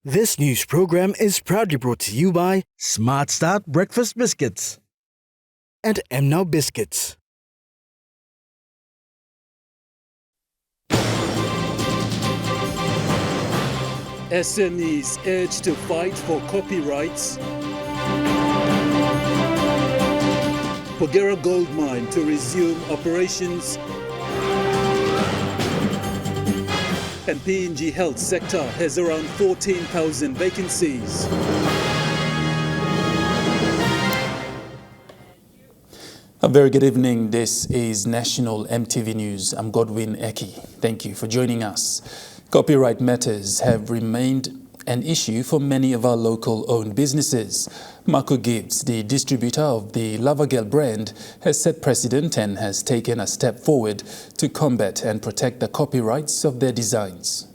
This news program is proudly brought to you by Smart Start Breakfast Biscuits and Now Biscuits. SMEs urged to fight for copyrights. Porgera Gold Mine to resume operations. And PNG Health sector has around 14,000 vacancies. A very good evening. This is National EMTV News. I'm Godwin Eki. Thank you for joining us. Copyright matters have remained an issue for many of our local-owned businesses. Marco Gibbs, the distributor of the Lavagel brand, has set precedent and has taken a step forward to combat and protect the copyrights of their designs.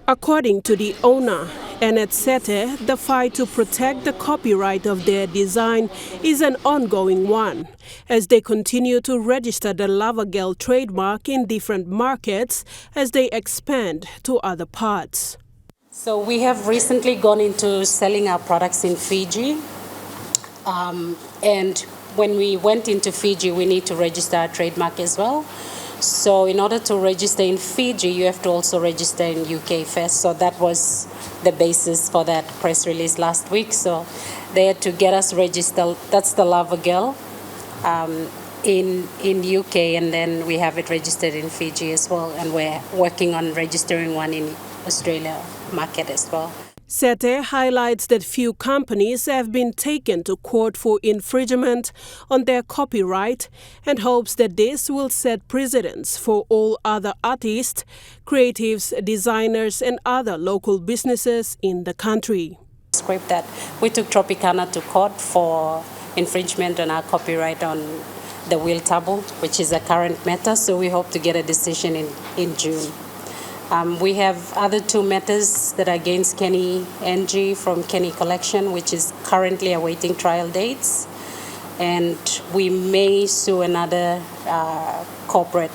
According to the owner, Annette Sete, the fight to protect the copyright of their design is an ongoing one, as they continue to register the Lavagel trademark in different markets as they expand to other parts. So we have recently gone into selling our products in Fiji, and when we went into Fiji, we need to register our trademark as well. So in order to register in Fiji, you have to also register in UK first. So that was the basis for that press release last week. So they had to get us registered. That's the Lavagel in UK, and then we have it registered in Fiji as well. And we're working on registering one in Australia market as well. Sete highlights that few companies have been taken to court for infringement on their copyright and hopes that this will set precedents for all other artists, creatives, designers and other local businesses in the country. Script that we took Tropicana to court for infringement on our copyright on the wheel table, which is a current matter, so we hope to get a decision in June. We have other two matters that are against Kenny NG from Kenny Collection, which is currently awaiting trial dates. And we may sue another corporate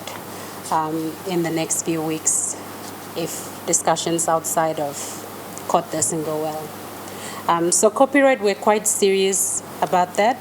in the next few weeks if discussions outside of court doesn't go well. So copyright, we're quite serious about that.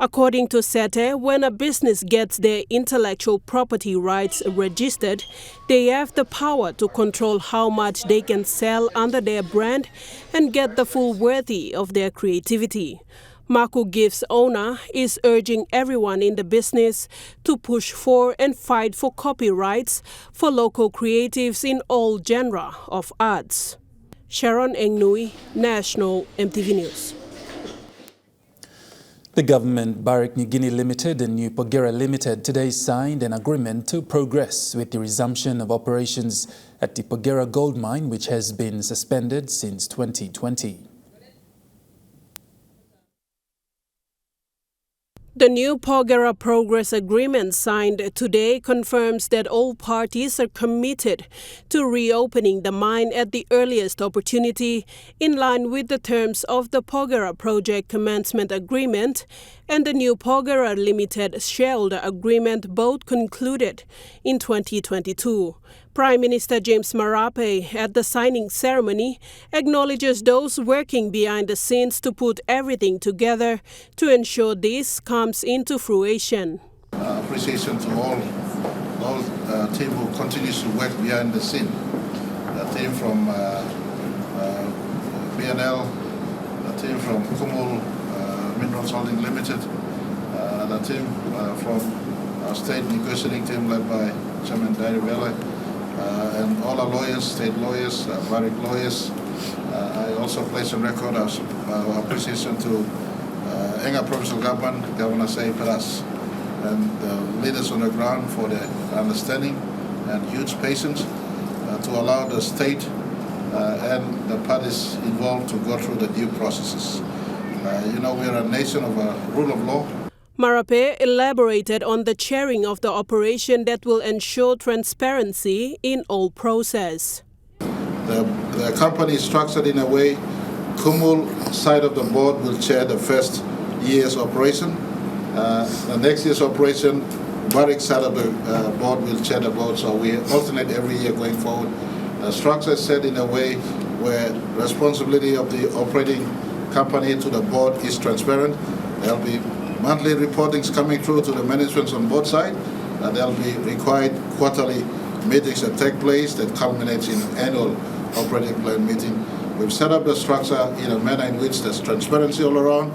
According to Sete, when a business gets their intellectual property rights registered, they have the power to control how much they can sell under their brand and get the full worthy of their creativity. Marco Gibbs' owner is urging everyone in the business to push for and fight for copyrights for local creatives in all genres of arts. Sharon Engnui, National EMTV News. The government, Barrick New Guinea Limited and New Porgera Limited today signed an agreement to progress with the resumption of operations at the Porgera gold mine, which has been suspended since 2020. The new Porgera Progress Agreement signed today confirms that all parties are committed to reopening the mine at the earliest opportunity in line with the terms of the Porgera Project Commencement Agreement and the new Porgera Limited Shareholder Agreement, both concluded in 2022. Prime Minister James Marape at the signing ceremony acknowledges those working behind the scenes to put everything together to ensure this comes into fruition. Appreciation to all team who continues to work behind the scene. The team from BNL, the team from Kumul Minerals Holding Limited, the team from our state negotiating team led by Chairman Dairi Vele, and all our lawyers, state lawyers, Barrick lawyers. I also place on record our appreciation to Enga Provincial Government, Governor Say Peras, and the leaders on the ground for their understanding and huge patience to allow the state and the parties involved to go through the due processes. We are a nation of a rule of law. Marape elaborated on the chairing of the operation that will ensure transparency in all process. The company is structured in a way, Kumul side of the board will chair the first year's operation. The next year's operation, Mubarak side of the board will chair the board, so we alternate every year going forward. The structure is set in a way where responsibility of the operating company to the board is transparent. There will be monthly reportings coming through to the management on both sides. There will be required quarterly meetings that take place that culminates in an annual operating plan meeting. We've set up the structure in a manner in which there's transparency all around,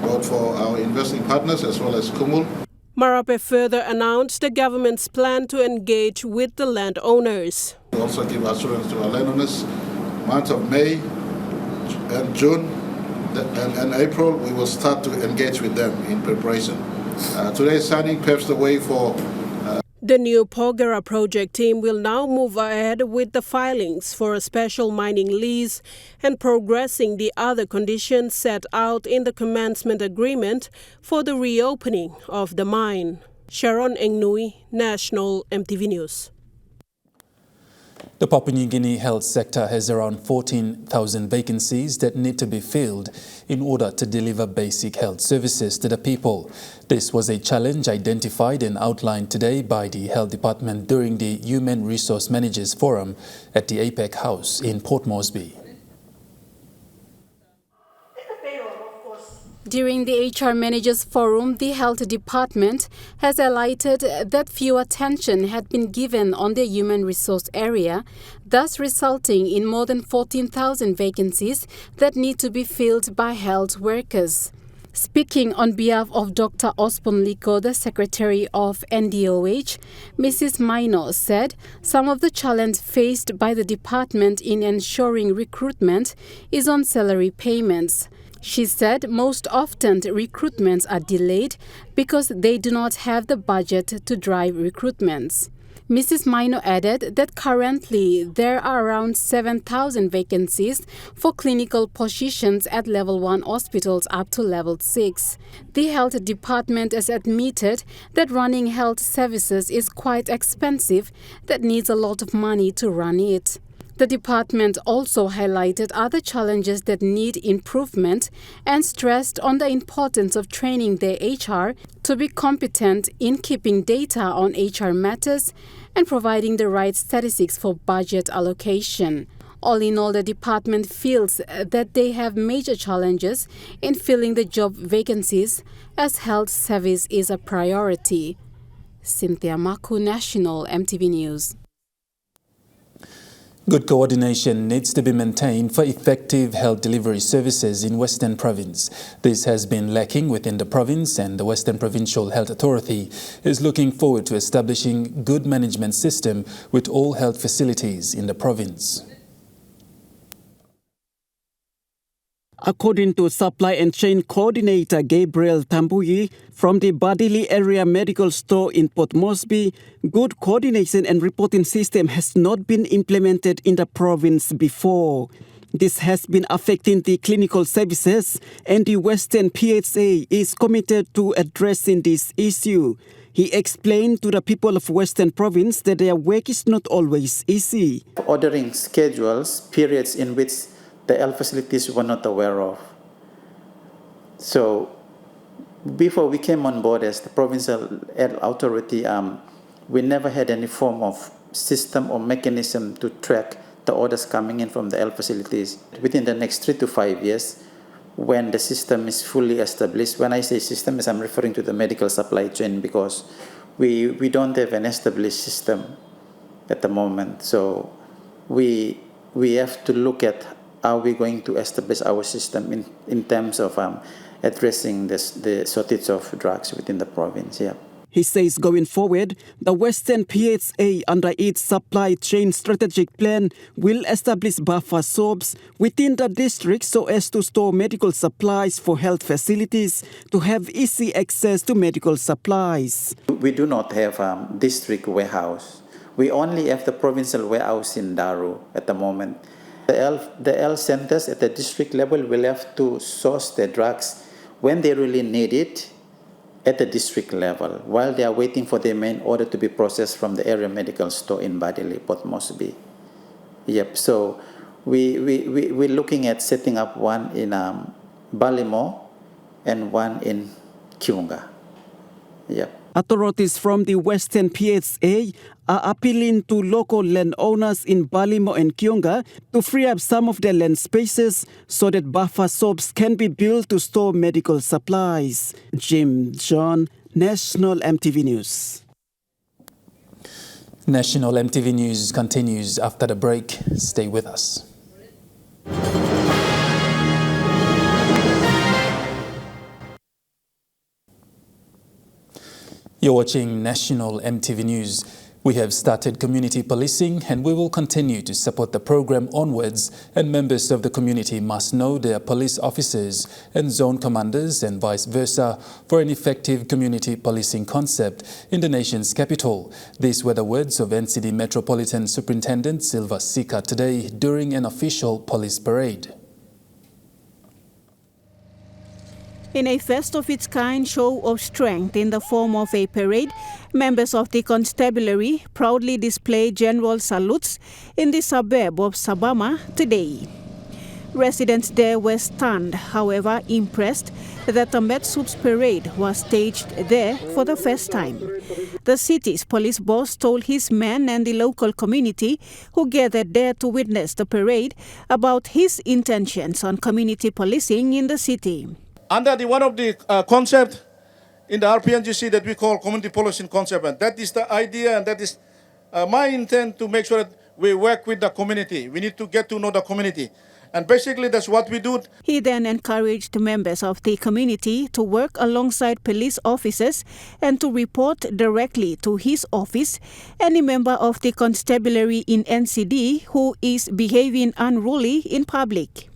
both for our investing partners as well as Kumul. Marape further announced the government's plan to engage with the landowners. We also give assurance to our landowners. Month of May and June and April, we will start to engage with them in preparation. Today's signing paves the way for the new Porgera project team will now move ahead with the filings for a special mining lease and progressing the other conditions set out in the commencement agreement for the reopening of the mine. Sharon Engnui, National EMTV News. The Papua New Guinea health sector has around 14,000 vacancies that need to be filled in order to deliver basic health services to the people. This was a challenge identified and outlined today by the Health Department during the Human Resource Managers Forum at the APEC House in Port Moresby. During the HR Managers Forum, the Health Department has highlighted that few attention had been given on the human resource area, thus resulting in more than 14,000 vacancies that need to be filled by health workers. Speaking on behalf of Dr. Osborne Liko, the Secretary of NDOH, Mrs. Maino said some of the challenge faced by the department in ensuring recruitment is on salary payments. She said most often recruitments are delayed because they do not have the budget to drive recruitments. Mrs. Maino added that currently there are around 7,000 vacancies for clinical positions at Level 1 hospitals up to Level 6. The Health Department has admitted that running health services is quite expensive, that needs a lot of money to run it. The department also highlighted other challenges that need improvement and stressed on the importance of training their HR to be competent in keeping data on HR matters and providing the right statistics for budget allocation. All in all, the department feels that they have major challenges in filling the job vacancies as health service is a priority. Cynthia Maku, National EMTV News. Good coordination needs to be maintained for effective health delivery services in Western Province. This has been lacking within the province, and the Western Provincial Health Authority is looking forward to establishing good management system with all health facilities in the province. According to Supply and Chain Coordinator Gabriel Tambuyi from the Badili Area Medical Store in Port Moresby, good coordination and reporting system has not been implemented in the province before. This has been affecting the clinical services, and the Western PHA is committed to addressing this issue. He explained to the people of Western Province that their work is not always easy. Ordering schedules, periods in which the health facilities were not aware of. So before we came on board as the provincial health authority, we never had any form of system or mechanism to track the orders coming in from the health facilities. Within the next 3 to 5 years, when the system is fully established, when I say system, I'm referring to the medical supply chain, because we don't have an established system at the moment. So we have to look at how we're going to establish our system in terms of addressing the shortage of drugs within the province. Yeah. He says going forward, the Western PHA under its supply chain strategic plan will establish buffer shops within the district so as to store medical supplies for health facilities to have easy access to medical supplies. We do not have district warehouse. We only have the provincial warehouse in Daru at the moment. The health centers at the district level will have to source their drugs when they really need it at the district level, while they are waiting for their main order to be processed from the area medical store in Badili, Port Moresby. Yep. So we're looking at setting up one in Balimo and one in Kiunga. Yep. Authorities from the Western PSA are appealing to local landowners in Balimo and Kionga to free up some of their land spaces so that buffer shops can be built to store medical supplies. Jim John, National EMTV News. National EMTV News continues after the break. Stay with us. You're watching National EMTV News. We have started community policing and we will continue to support the program onwards, and members of the community must know their police officers and zone commanders and vice versa for an effective community policing concept in the nation's capital. These were the words of NCD Metropolitan Superintendent Silva Sika today during an official police parade. In a first-of-its-kind show of strength in the form of a parade, members of the constabulary proudly displayed general salutes in the suburb of Sabama today. Residents there were stunned, however impressed, that the Metsup's parade was staged there for the first time. The city's police boss told his men and the local community who gathered there to witness the parade about his intentions on community policing in the city. Under one of the concept in the RPNGC that we call community policing concept, and that is the idea, and that is my intent to make sure that we work with the community. We need to get to know the community. And basically that's what we do. He then encouraged members of the community to work alongside police officers and to report directly to his office any member of the constabulary in NCD who is behaving unruly in public.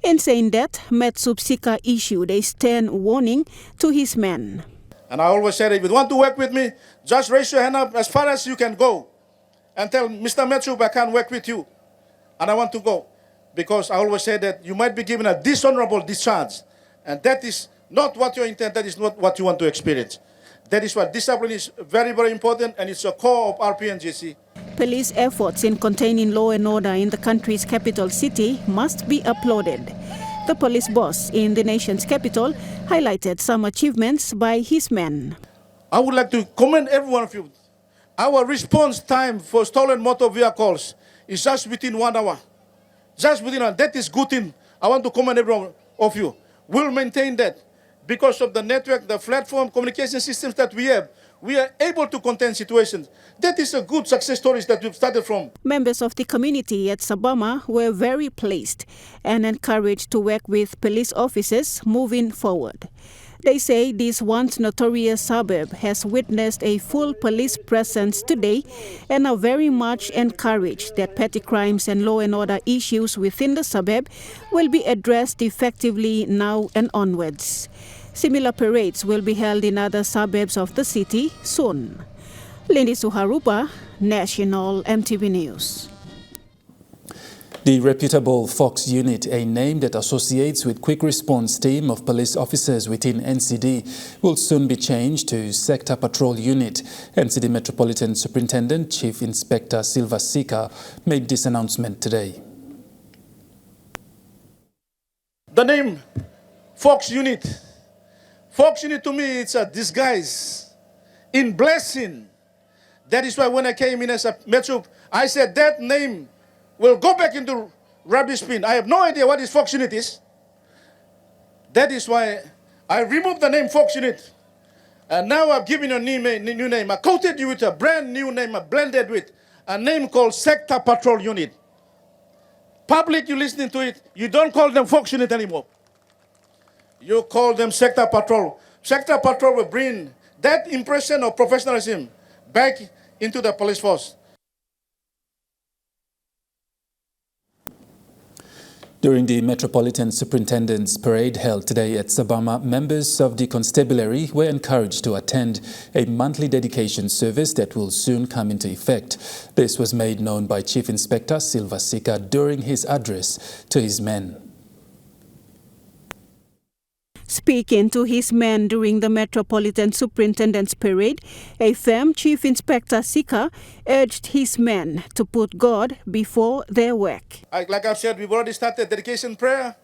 In saying that, Metsup Sika issued a stern warning to his men. And I always said, if you want to work with me, just raise your hand up as far as you can go and tell Mr. Metsup, I can't work with you and I want to go. Because I always say that you might be given a dishonorable discharge, and that is not what you intend, that is not what you want to experience. That is why discipline is very, very important, and it's a core of RPNGC. Police efforts in containing law and order in the country's capital city must be applauded. The police boss in the nation's capital highlighted some achievements by his men. I would like to commend every one of you. Our response time for stolen motor vehicles is just within 1 hour. Just within a, that is good thing. I want to commend every one of you. We'll maintain that. Because of the network, the platform, communication systems that we have, we are able to contain situations. That is a good success stories that we've started from. Members of the community at Sabama were very pleased and encouraged to work with police officers moving forward. They say this once notorious suburb has witnessed a full police presence today and are very much encouraged that petty crimes and law and order issues within the suburb will be addressed effectively now and onwards. Similar parades will be held in other suburbs of the city soon. Lindy Suharupa, National EMTV News. The reputable Fox Unit, a name that associates with Quick Response Team of police officers within NCD, will soon be changed to Sector Patrol Unit. NCD Metropolitan Superintendent Chief Inspector Silva Sika made this announcement today. The name Fox Unit. Fox Unit to me, it's a disguise in blessing. That is why when I came in as a Metro, I said that name will go back into rubbish bin. I have no idea what this Fox Unit is. That is why I removed the name Fox Unit. And now I've given you a new name. I coated you with a brand new name, I blended with a name called Sector Patrol Unit. Public, you listening to it, you don't call them Fox Unit anymore. You call them Sector Patrol. Sector Patrol will bring that impression of professionalism back into the police force. During the Metropolitan Superintendent's Parade held today at Sabama, members of the constabulary were encouraged to attend a monthly dedication service that will soon come into effect. This was made known by Chief Inspector Silva Sika during his address to his men. Speaking to his men during the Metropolitan Superintendent's Parade, a firm Chief Inspector Sika urged his men to put God before their work. Like I've said, we've already started dedication prayer.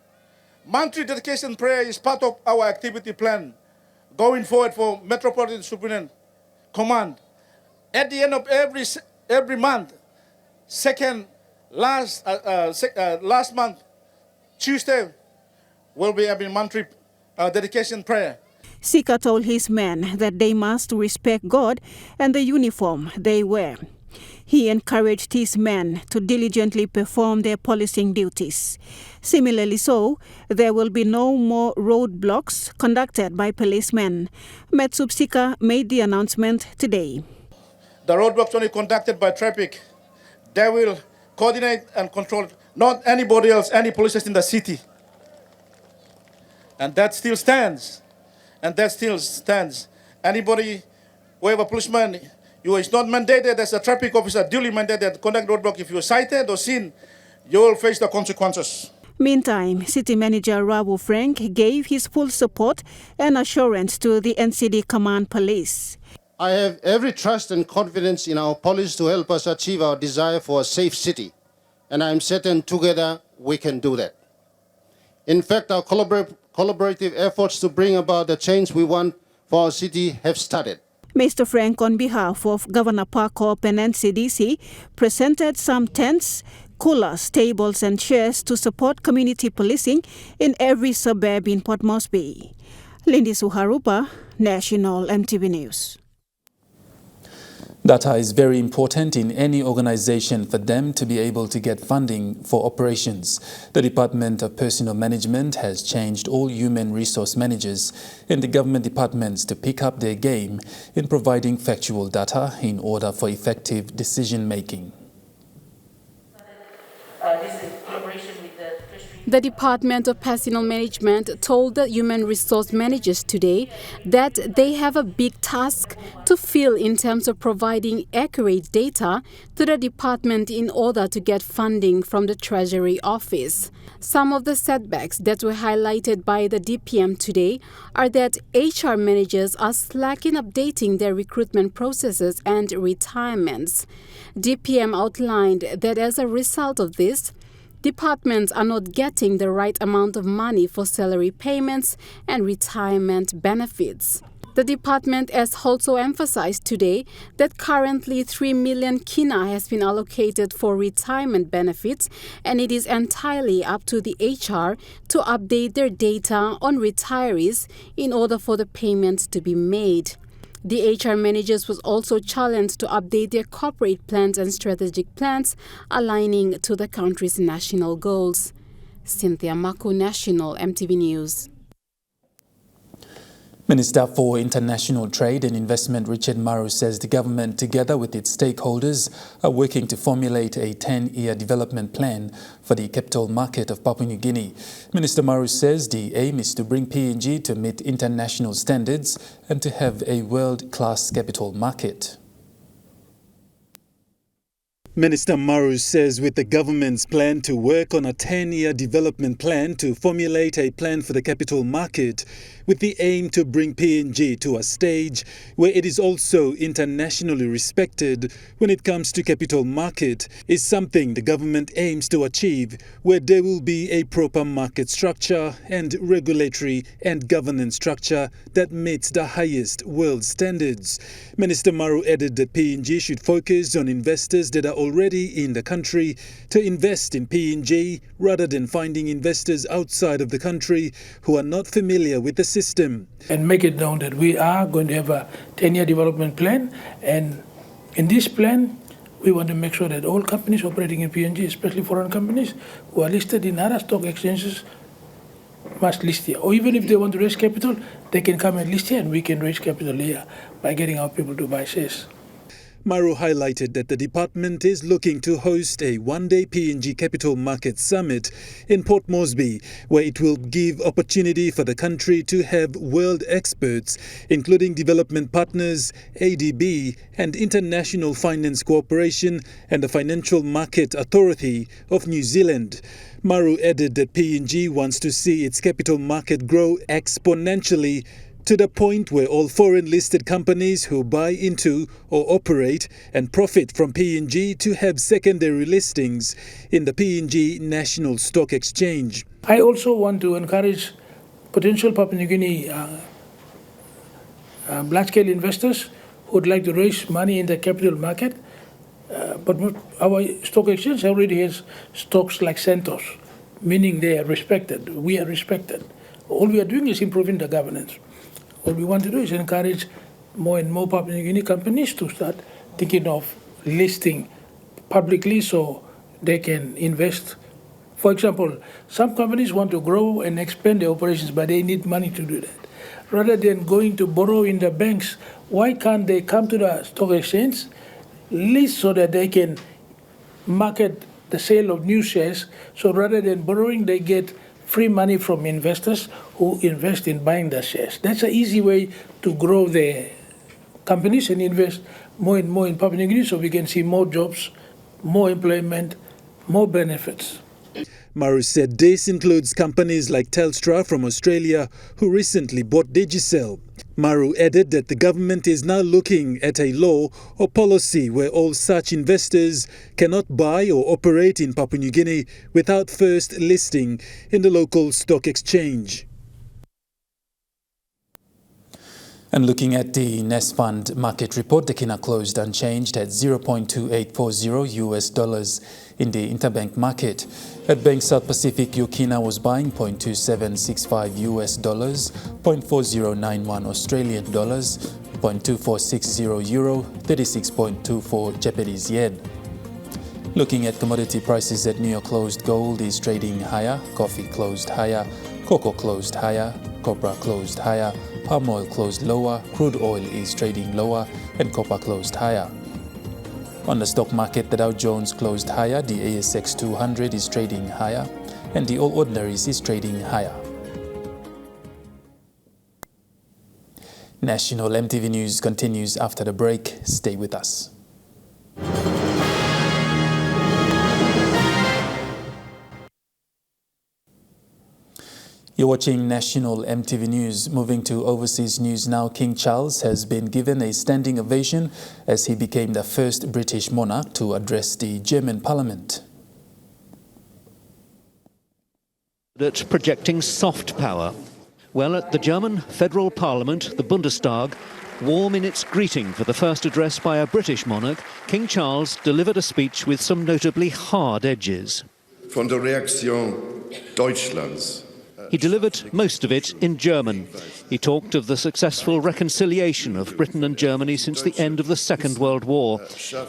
Monthly dedication prayer is part of our activity plan going forward for Metropolitan Superintendent command. At the end of every month, last month, Tuesday, will be having monthly dedication prayer. Sika told his men that they must respect God and the uniform they wear. He encouraged his men to diligently perform their policing duties. Similarly there will be no more roadblocks conducted by policemen. Metsup Sika made the announcement today. The roadblocks only conducted by traffic. They will coordinate and control, not anybody else, any police in the city. And that still stands. Anybody, whoever policeman, it's not mandated as a traffic officer, duly mandated to conduct roadblock. If you're cited or seen, you will face the consequences. Meantime, City Manager Rabu Frank gave his full support and assurance to the NCD Command Police. I have every trust and confidence in our police to help us achieve our desire for a safe city, and I am certain together we can do that. In fact, our collaborative efforts to bring about the change we want for our city have started. Mr. Frank, on behalf of Governor Parkop and NCDC, presented some tents, coolers, tables and chairs to support community policing in every suburb in Port Moresby. Lindy Suharupa, National EMTV News. Data is very important in any organization for them to be able to get funding for operations. The Department of Personnel Management has changed all human resource managers in the government departments to pick up their game in providing factual data in order for effective decision-making. The Department of Personnel Management told the human resource managers today that they have a big task to fill in terms of providing accurate data to the department in order to get funding from the Treasury Office. Some of the setbacks that were highlighted by the DPM today are that HR managers are slack in updating their recruitment processes and retirements. DPM outlined that as a result of this, departments are not getting the right amount of money for salary payments and retirement benefits. The department has also emphasized today that currently 3 million kina has been allocated for retirement benefits, and it is entirely up to the HR to update their data on retirees in order for the payments to be made. The HR managers was also challenged to update their corporate plans and strategic plans, aligning to the country's national goals. Cynthia Mako, National EMTV News. Minister for International Trade and Investment Richard Maru says the government, together with its stakeholders, are working to formulate a 10-year development plan for the capital market of Papua New Guinea. Minister Maru says the aim is to bring PNG to meet international standards and to have a world-class capital market. Minister Maru says with the government's plan to work on a 10-year development plan to formulate a plan for the capital market with the aim to bring PNG to a stage where it is also internationally respected when it comes to capital market is something the government aims to achieve, where there will be a proper market structure and regulatory and governance structure that meets the highest world standards. Minister Maru added that PNG should focus on investors that are already in the country to invest in PNG rather than finding investors outside of the country who are not familiar with the system. And make it known that we are going to have a 10-year development plan, and in this plan we want to make sure that all companies operating in PNG, especially foreign companies who are listed in other stock exchanges, must list here. Or even if they want to raise capital, they can come and list here and we can raise capital here by getting our people to buy shares. Maru highlighted that the department is looking to host a one-day PNG Capital Market Summit in Port Moresby, where it will give opportunity for the country to have world experts, including development partners, ADB, and International Finance Corporation and the Financial Market Authority of New Zealand. Maru added that PNG wants to see its capital market grow exponentially to the point where all foreign listed companies who buy into or operate and profit from PNG to have secondary listings in the PNG National Stock Exchange. I also want to encourage potential Papua New Guinea large-scale investors who would like to raise money in the capital market. But our stock exchange already has stocks like Santos, meaning they are respected. We are respected. All we are doing is improving the governance. What we want to do is encourage more and more Papua New Guinea companies to start thinking of listing publicly so they can invest. For example, some companies want to grow and expand their operations, but they need money to do that. Rather than going to borrow in the banks, why can't they come to the stock exchange, list so that they can market the sale of new shares? So rather than borrowing, they get free money from investors who invest in buying the shares. That's an easy way to grow their companies and invest more and more in Papua New Guinea so we can see more jobs, more employment, more benefits. Maru said this includes companies like Telstra from Australia, who recently bought Digicel. Maru added that the government is now looking at a law or policy where all such investors cannot buy or operate in Papua New Guinea without first listing in the local stock exchange. And looking at the Nest Fund market report, the Kina closed unchanged at $0.2840 US dollars in the interbank market. At Bank South Pacific, Kina was buying $0.2765 US dollars, $0.4091 Australian dollars, $0.2460 euro, 36.24 Japanese yen. Looking at commodity prices at New York closed, gold is trading higher, coffee closed higher, cocoa closed higher, copra closed higher, palm oil closed lower, crude oil is trading lower, and copper closed higher. On the stock market, the Dow Jones closed higher, the ASX 200 is trading higher, and the All Ordinaries is trading higher. National EMTV News continues after the break. Stay with us. You're watching National EMTV News. Moving to overseas news now, King Charles has been given a standing ovation as he became the first British monarch to address the German parliament. That's projecting soft power. Well, at the German federal parliament, the Bundestag, warm in its greeting for the first address by a British monarch, King Charles delivered a speech with some notably hard edges. Von der Reaktion Deutschlands. He delivered most of it in German. He talked of the successful reconciliation of Britain and Germany since the end of the Second World War.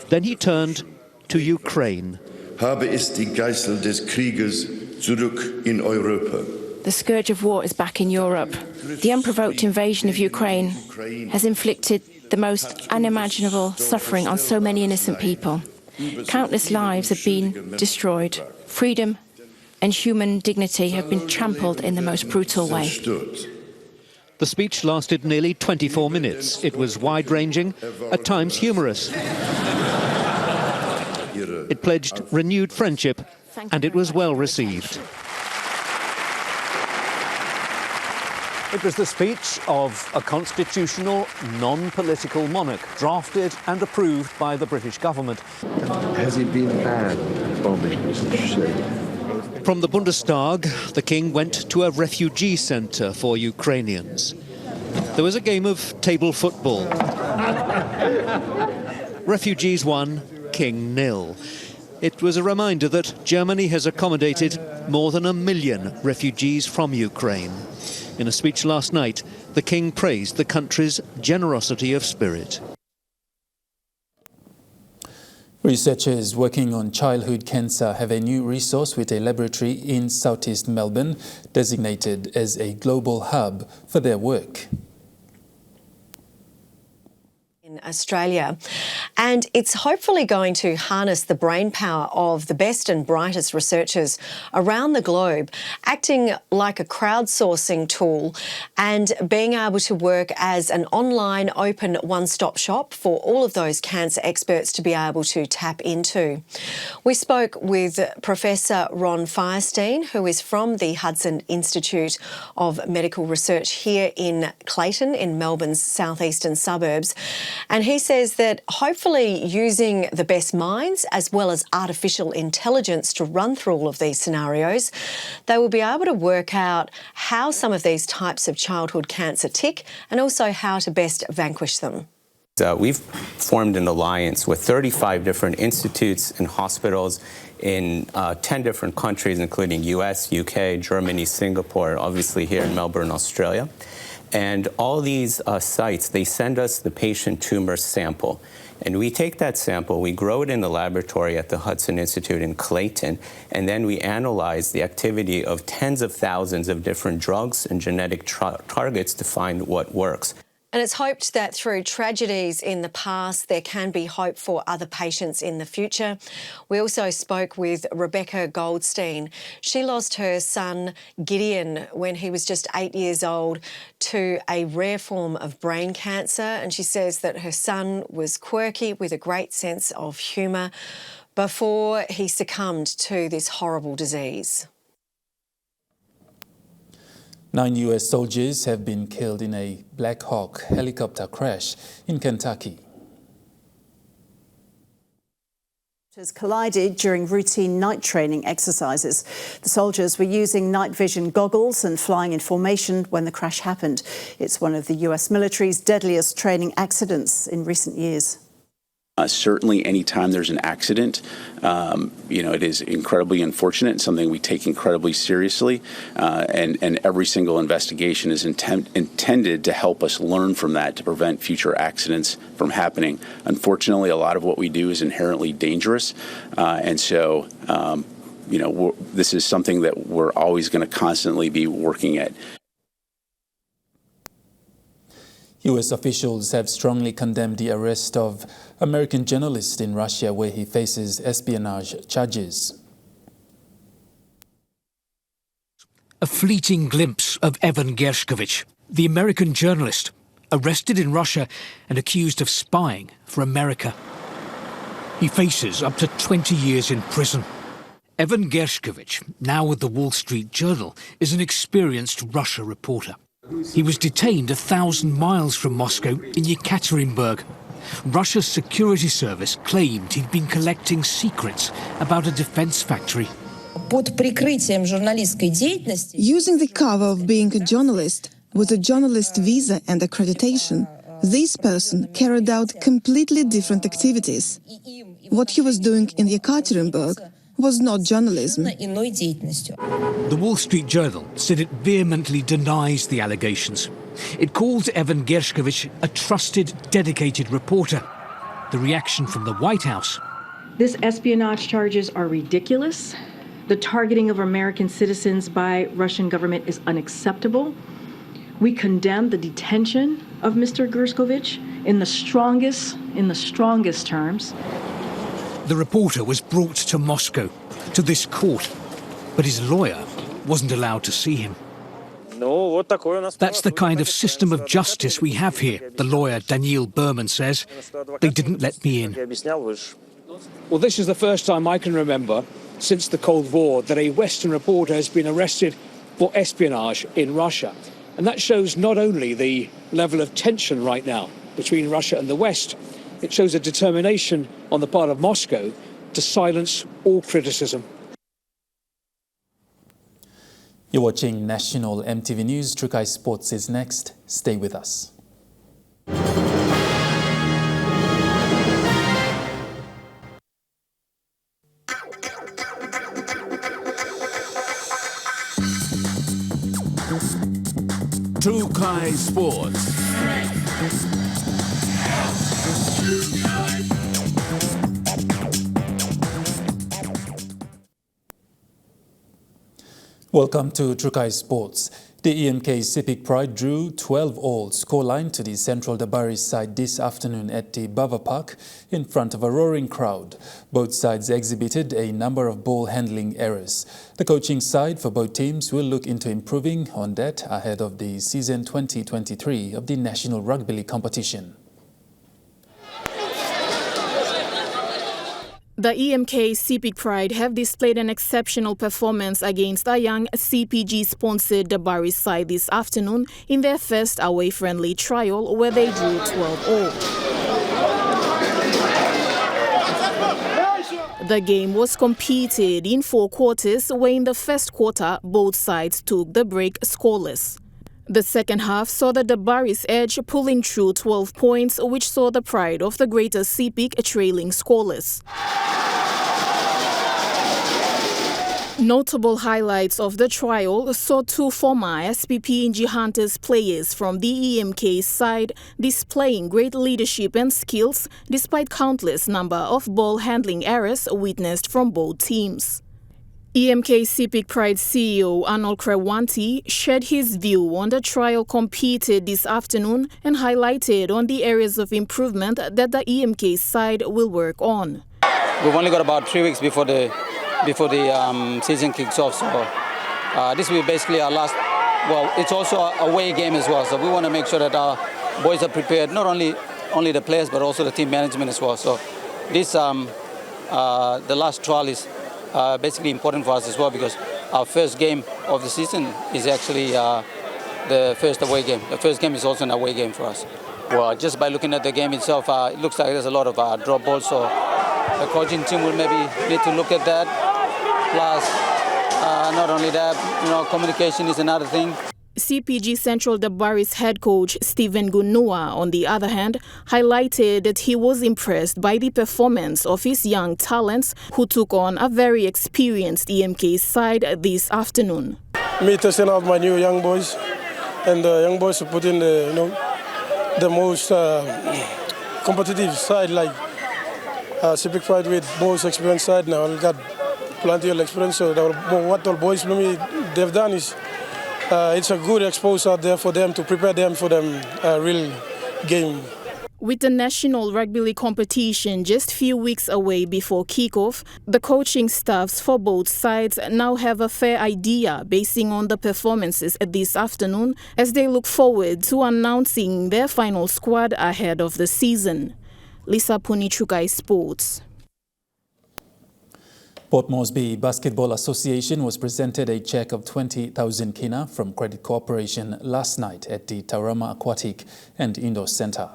Then he turned to Ukraine. Habe ist die Geißel des Krieges zurück in Europa. The scourge of war is back in Europe. The unprovoked invasion of Ukraine has inflicted the most unimaginable suffering on so many innocent people. Countless lives have been destroyed. Freedom and human dignity have been trampled in the most brutal way. The speech lasted nearly 24 minutes. It was wide-ranging, at times humorous. It pledged renewed friendship, and it was well received. It was the speech of a constitutional, non-political monarch, drafted and approved by the British government. Has it been bad bombing, Mr. Shea? From the Bundestag, the King went to a refugee centre for Ukrainians. There was a game of table football. Refugees won, King nil. It was a reminder that Germany has accommodated more than 1 million refugees from Ukraine. In a speech last night, the King praised the country's generosity of spirit. Researchers working on childhood cancer have a new resource with a laboratory in southeast Melbourne designated as a global hub for their work. In Australia, and it's hopefully going to harness the brainpower of the best and brightest researchers around the globe, acting like a crowdsourcing tool and being able to work as an online open one-stop shop for all of those cancer experts to be able to tap into. We spoke with Professor Ron Firestein, who is from the Hudson Institute of Medical Research here in Clayton in Melbourne's southeastern suburbs. And he says that hopefully using the best minds as well as artificial intelligence to run through all of these scenarios, they will be able to work out how some of these types of childhood cancer tick and also how to best vanquish them. We've formed an alliance with 35 different institutes and hospitals in 10 different countries, including US, UK, Germany, Singapore, obviously here in Melbourne, Australia. And all these sites, they send us the patient tumor sample. And we take that sample, we grow it in the laboratory at the Hudson Institute in Clayton, and then we analyze the activity of tens of thousands of different drugs and genetic targets to find what works. And it's hoped that through tragedies in the past, there can be hope for other patients in the future. We also spoke with Rebecca Goldstein. She lost her son, Gideon, when he was just 8 years old to a rare form of brain cancer. And she says that her son was quirky with a great sense of humour before he succumbed to this horrible disease. 9 U.S. soldiers have been killed in a Black Hawk helicopter crash in Kentucky. Collided during routine night training exercises. The soldiers were using night vision goggles and flying in formation when the crash happened. It's one of the US military's deadliest training accidents in recent years. Certainly, anytime there's an accident, it is incredibly unfortunate and something we take incredibly seriously. And every single investigation is intended to help us learn from that to prevent future accidents from happening. Unfortunately, a lot of what we do is inherently dangerous. This is something that we're always going to constantly be working at. U.S. officials have strongly condemned the arrest of American journalist in Russia, where he faces espionage charges. A fleeting glimpse of Evan Gershkovich, the American journalist, arrested in Russia and accused of spying for America. He faces up to 20 years in prison. Evan Gershkovich, now with the Wall Street Journal, is an experienced Russia reporter. He was detained 1,000 miles from Moscow in Yekaterinburg. Russia's security service claimed he'd been collecting secrets about a defense factory. Using the cover of being a journalist with a journalist visa and accreditation, this person carried out completely different activities. What he was doing in Yekaterinburg was not journalism. The Wall Street Journal said it vehemently denies the allegations. It calls Evan Gershkovich a trusted, dedicated reporter. The reaction from the White House: This espionage charges are ridiculous. The targeting of American citizens by Russian government is unacceptable. We condemn the detention of Mr. Gershkovich in the strongest terms. The reporter was brought to Moscow, to this court, but his lawyer wasn't allowed to see him. That's the kind of system of justice we have here, the lawyer Daniil Berman says. They didn't let me in. Well, this is the first time I can remember since the Cold War that a Western reporter has been arrested for espionage in Russia. And that shows not only the level of tension right now between Russia and the West, it shows a determination on the part of Moscow to silence all criticism. You're watching National EMTV News. Trukai Sports is next. Stay with us. Trukai Sports. Welcome to Trukai Sports. The EMK Civic Pride drew 12-all scoreline to the Central Dabari side this afternoon at the Bava Park in front of a roaring crowd. Both sides exhibited a number of ball handling errors. The coaching side for both teams will look into improving on that ahead of the season 2023 of the National Rugby League competition. The EMK Civic Pride have displayed an exceptional performance against a young CPG-sponsored Dabari side this afternoon in their first away-friendly trial, where they drew 12-all. The game was competed in 4 quarters, where in the first quarter, both sides took the break scoreless. The second half saw the Dabaris edge pulling through 12 points, which saw the pride of the Greater Sepik trailing scoreless. Notable highlights of the trial saw two former SPPNG Hunters players from the EMK side displaying great leadership and skills despite countless number of ball handling errors witnessed from both teams. EMK Sepik Pride CEO Arnold Krewanti shared his view on the trial competed this afternoon and highlighted on the areas of improvement that the EMK side will work on. We've only got about 3 weeks before the season kicks off, so this will be basically our last. Well, it's also a away game as well, so we want to make sure that our boys are prepared. Not only the players, but also the team management as well. So this the last trial is basically important for us as well, because our first game of the season is actually the first away game. The first game is also an away game for us. Well, just by looking at the game itself, it looks like there's a lot of drop balls, so the coaching team will maybe need to look at that. Plus, not only that, communication is another thing. CPG Central Dabaris head coach Stephen Gunua, on the other hand, highlighted that he was impressed by the performance of his young talents who took on a very experienced EMK side this afternoon. Me testing out my new young boys, and the young boys put in the most competitive side, like Sepik Pride with most experienced side now. I got plenty of experience, so what all boys they've done is it's a good exposure out there for them to prepare them for the real game. With the National Rugby League competition just few weeks away before kickoff, the coaching staffs for both sides now have a fair idea basing on the performances this afternoon as they look forward to announcing their final squad ahead of the season. Lisa Punichukai Sports. Port Moresby Basketball Association was presented a cheque of 20,000 kina from Credit Corporation last night at the Tauranga Aquatic and Indoor Centre.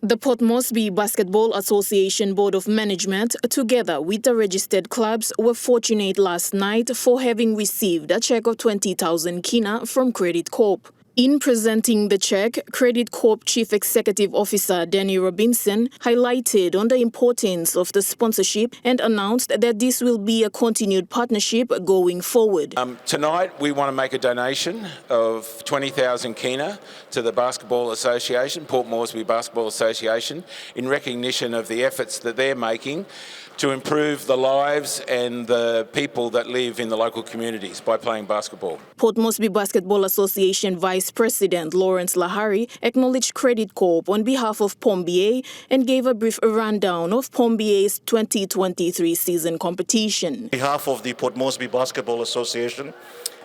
The Port Moresby Basketball Association Board of Management, together with the registered clubs, were fortunate last night for having received a cheque of 20,000 kina from Credit Corp. In presenting the cheque, Credit Corp Chief Executive Officer Danny Robinson highlighted on the importance of the sponsorship and announced that this will be a continued partnership going forward. Tonight we want to make a donation of 20,000 kina to the Basketball Association, Port Moresby Basketball Association, in recognition of the efforts that they're making to improve the lives and the people that live in the local communities by playing basketball. Port Moresby Basketball Association Vice President Lawrence Lahari acknowledged Credit Corp on behalf of POMBA and gave a brief rundown of POMBA's 2023 season competition. On behalf of the Port Moresby Basketball Association,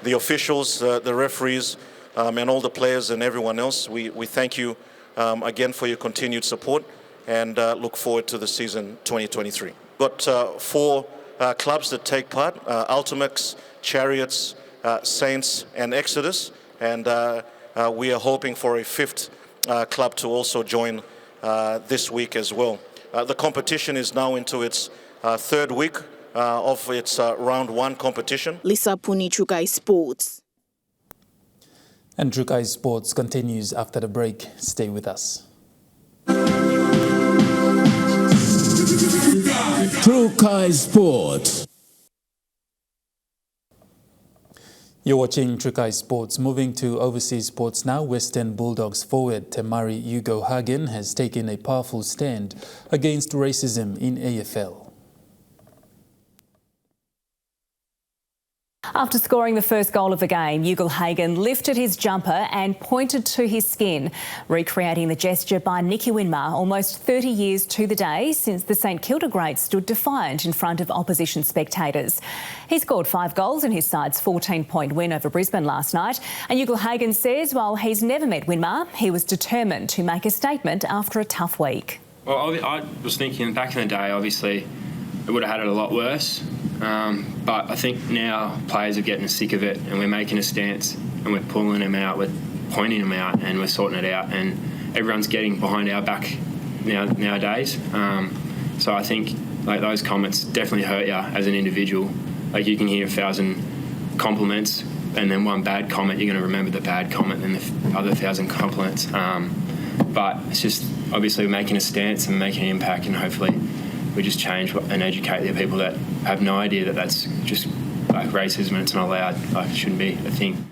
the officials, the referees, and all the players and everyone else, we thank you again for your continued support and look forward to the season 2023. Got 4 clubs that take part, Ultimax, Chariots, Saints and Exodus, and we are hoping for a 5th club to also join this week as well. The competition is now into its 3rd week of its round 1 competition. Lisa Puni, Trukai Sports. And Trukai Sports continues after the break. Stay with us. Trukai Sports. You're watching Trukai Sports. Moving to overseas sports now, Western Bulldogs forward Temari Hugo Hagen has taken a powerful stand against racism in AFL. After scoring the first goal of the game, Hugo Hagen lifted his jumper and pointed to his skin, recreating the gesture by Nicky Winmar almost 30 years to the day since the St Kilda great stood defiant in front of opposition spectators. He scored 5 goals in his side's 14-point win over Brisbane last night, and Hugo Hagen says while he's never met Winmar, he was determined to make a statement after a tough week. Well, I was thinking back in the day, obviously, it would have had it a lot worse. But I think now players are getting sick of it and we're making a stance and we're pulling them out, we're pointing them out and we're sorting it out, and everyone's getting behind our back nowadays. So I think like those comments definitely hurt you as an individual. Like you can hear 1,000 compliments and then one bad comment, you're going to remember the bad comment and the other 1,000 compliments. But it's just obviously making a stance and making an impact, and hopefully we just change and educate the people that have no idea that that's just like racism and it's not allowed, like it shouldn't be a thing.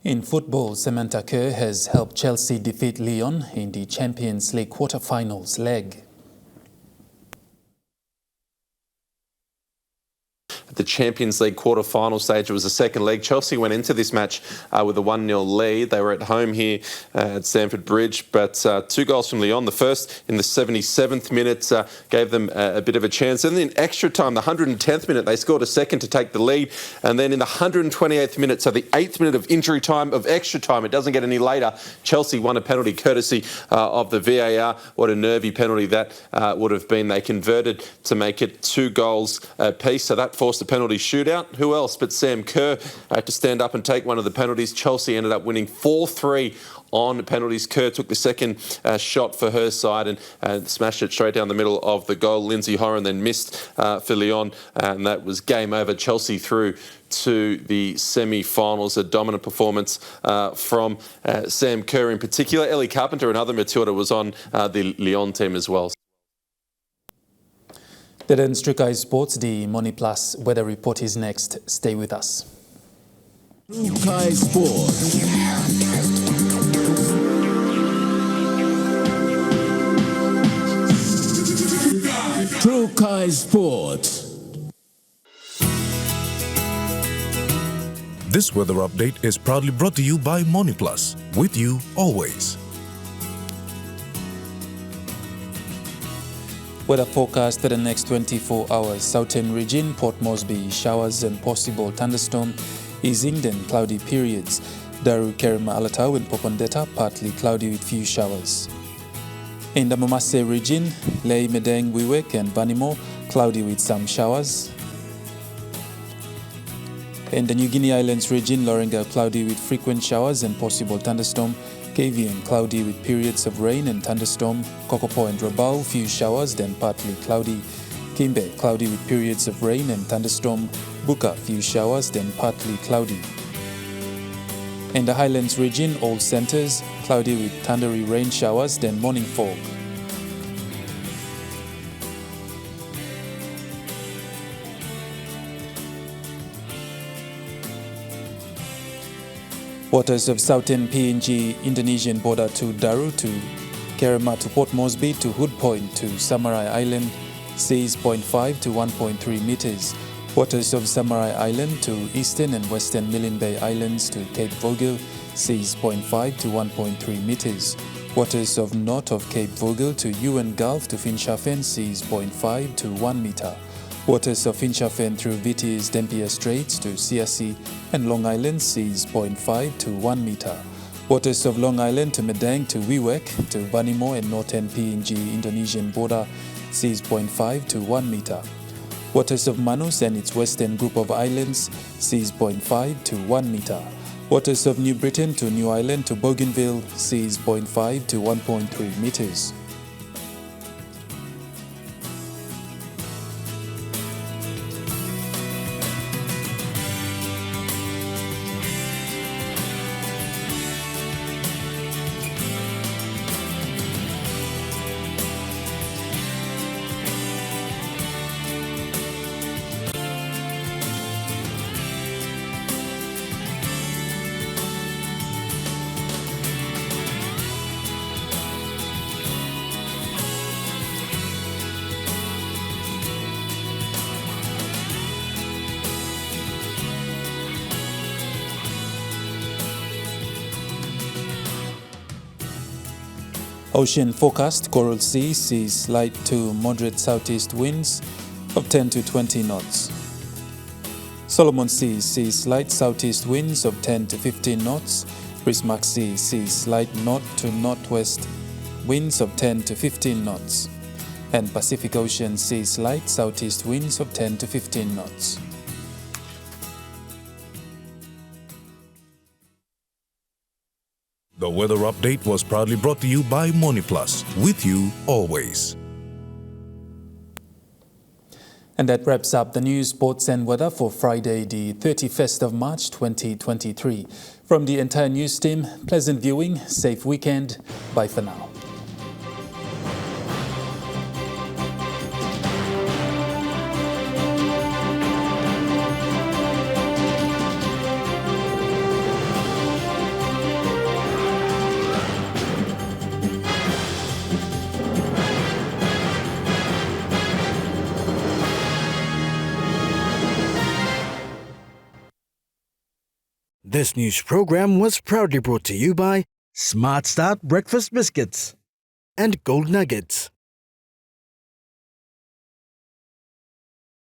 In football, Samantha Kerr has helped Chelsea defeat Lyon in the Champions League quarter-finals leg. The Champions League quarter-final stage. It was the second leg. Chelsea went into this match with a 1-0 lead. They were at home here at Stamford Bridge, but 2 goals from Lyon. The first in the 77th minute gave them a bit of a chance. And then in extra time, the 110th minute, they scored a second to take the lead. And then in the 128th minute, so the 8th minute of injury time, of extra time, it doesn't get any later, Chelsea won a penalty courtesy of the VAR. What a nervy penalty that would have been. They converted to make it 2 goals apiece, so that forced a penalty shootout. Who else but Sam Kerr had to stand up and take one of the penalties. Chelsea ended up winning 4-3 on penalties. Kerr took the second shot for her side and smashed it straight down the middle of the goal. Lindsay Horan then missed for Lyon, and that was game over. Chelsea through to the semi-finals. A dominant performance from Sam Kerr in particular. Ellie Carpenter, another Matilda, was on the Lyon team as well. That ends Sky Sports. The Money Plus weather report is next. Stay with us. Sky Sports. True Kai Sports. This weather update is proudly brought to you by Money Plus. With you always. Weather forecast for the next 24 hours. Southern region, Port Moresby, showers and possible thunderstorm, easing then cloudy periods. Daru, Kerema, Alatau and Popondetta, partly cloudy with few showers. In the Momase region, Ley, Medeng, Wewak and Vanimo, cloudy with some showers. In the New Guinea Islands region, Loringa, cloudy with frequent showers and possible thunderstorm. Kavieng, cloudy with periods of rain and thunderstorm. Kokopo and Rabaul, few showers, then partly cloudy. Kimbe, cloudy with periods of rain and thunderstorm. Buka, few showers, then partly cloudy. In the Highlands region, all centres, cloudy with thundery rain showers, then morning fog. Waters of southern PNG Indonesian border to Daru to Kerema to Port Moresby to Hood Point to Samarai Island, seas 0.5 to 1.3 meters. Waters of Samarai Island to eastern and western Milne Bay Islands to Cape Vogel, seas 0.5 to 1.3 meters. Waters of north of Cape Vogel to Yuen Gulf to Finschhafen, seas 0.5 to 1 meter. Waters of Finschhafen through Vitis Dampier Straits to Siasi and Long Island, seas 0.5 to 1 meter. Waters of Long Island to Medang to Wewak to Vanimo and northern PNG Indonesian border, seas 0.5 to 1 meter. Waters of Manus and its western group of islands, seas 0.5 to 1 meter. Waters of New Britain to New Ireland to Bougainville, seas 0.5 to 1.3 meters. Ocean forecast, Coral Sea sees light to moderate southeast winds of 10 to 20 knots. Solomon Sea sees light southeast winds of 10 to 15 knots. Bismarck Sea sees light north to northwest winds of 10 to 15 knots. And Pacific Ocean sees light southeast winds of 10 to 15 knots. The weather update was proudly brought to you by Money Plus. With you always. And that wraps up the news, sports and weather for Friday, the 31st of March 2023. From the entire news team, pleasant viewing, safe weekend. Bye for now. This news program was proudly brought to you by Smart Start Breakfast Biscuits and Gold Nuggets.